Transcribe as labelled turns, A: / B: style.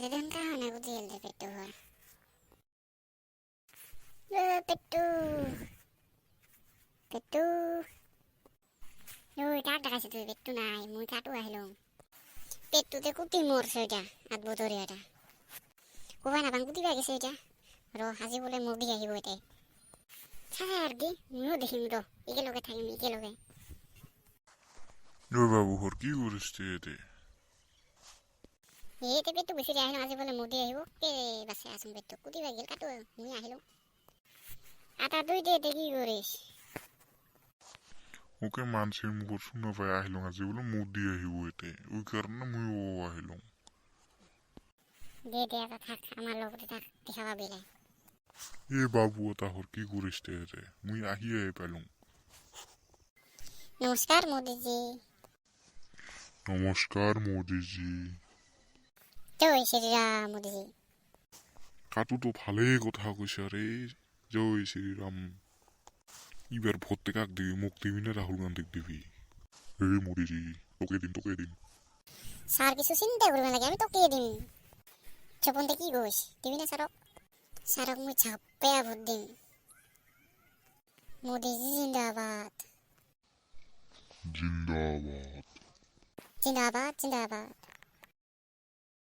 A: দেখুন কাহানে বুঝিয়ে দে পেট্টু ঘর পেট্টু পেট্টু ওই কাক ডাকাইছে তুই পেট্টু নাই মুই কাটু আহিলাম পেট্টুতে কুটি মরছে এটা আধবো ধরে এটা কোবাই না বাং কুটি পাই গেছে এটা র আজি বলে মুরগি আহিব এটা ছাড়া আর কি মুইও দেখিম র একেলগে থাকিম একেলগে
B: ওই বাবু হর কি করিস তুই এতে?
A: এইতে পেট্টু বেশি আহিলাম আজি বলে মুরগি আহিব কে বাসে আসুন পেট্টু কুটি পাই গেল কাটু মুই আহিলাম আটা তুই দে কি করিস
B: ওকে মানুষের মুখর শুনে পাই আহিলাম আজি বলে মুদি আহিব এতে ওই কারণে মুই ও আহিলাম।
A: দে আটা থাক আমার লগতে থাক দেখা পাবি লাই
B: এ বাবু তাহর কি করিস তুই এতে? মুই আহিয়ে পেলুম।
A: নমস্কার মোদিজি
B: নমস্কার মোদিজি।
A: জয় শ্রীরাম মোদিজি
B: কাটু তো ভালেই কথা কইছে রে। জয় শ্রীরাম। এবার ভোটে কাক দিবি? মুখ দিবি না রাহুল গান্ধীক দিবি? এই মোদিজি তোকে দিন।
A: স্যার কিছু চিন্তা করবে নাকি আমি তোকে দিম চপনতে কি গোস দিবি না স্যারক মুই ছাপ্পেয়া ভোট দিম মোদিজি জিন্দাবাদ
B: জিন্দাবাদ।
A: জিন্দাবাদ জিন্দাবাদ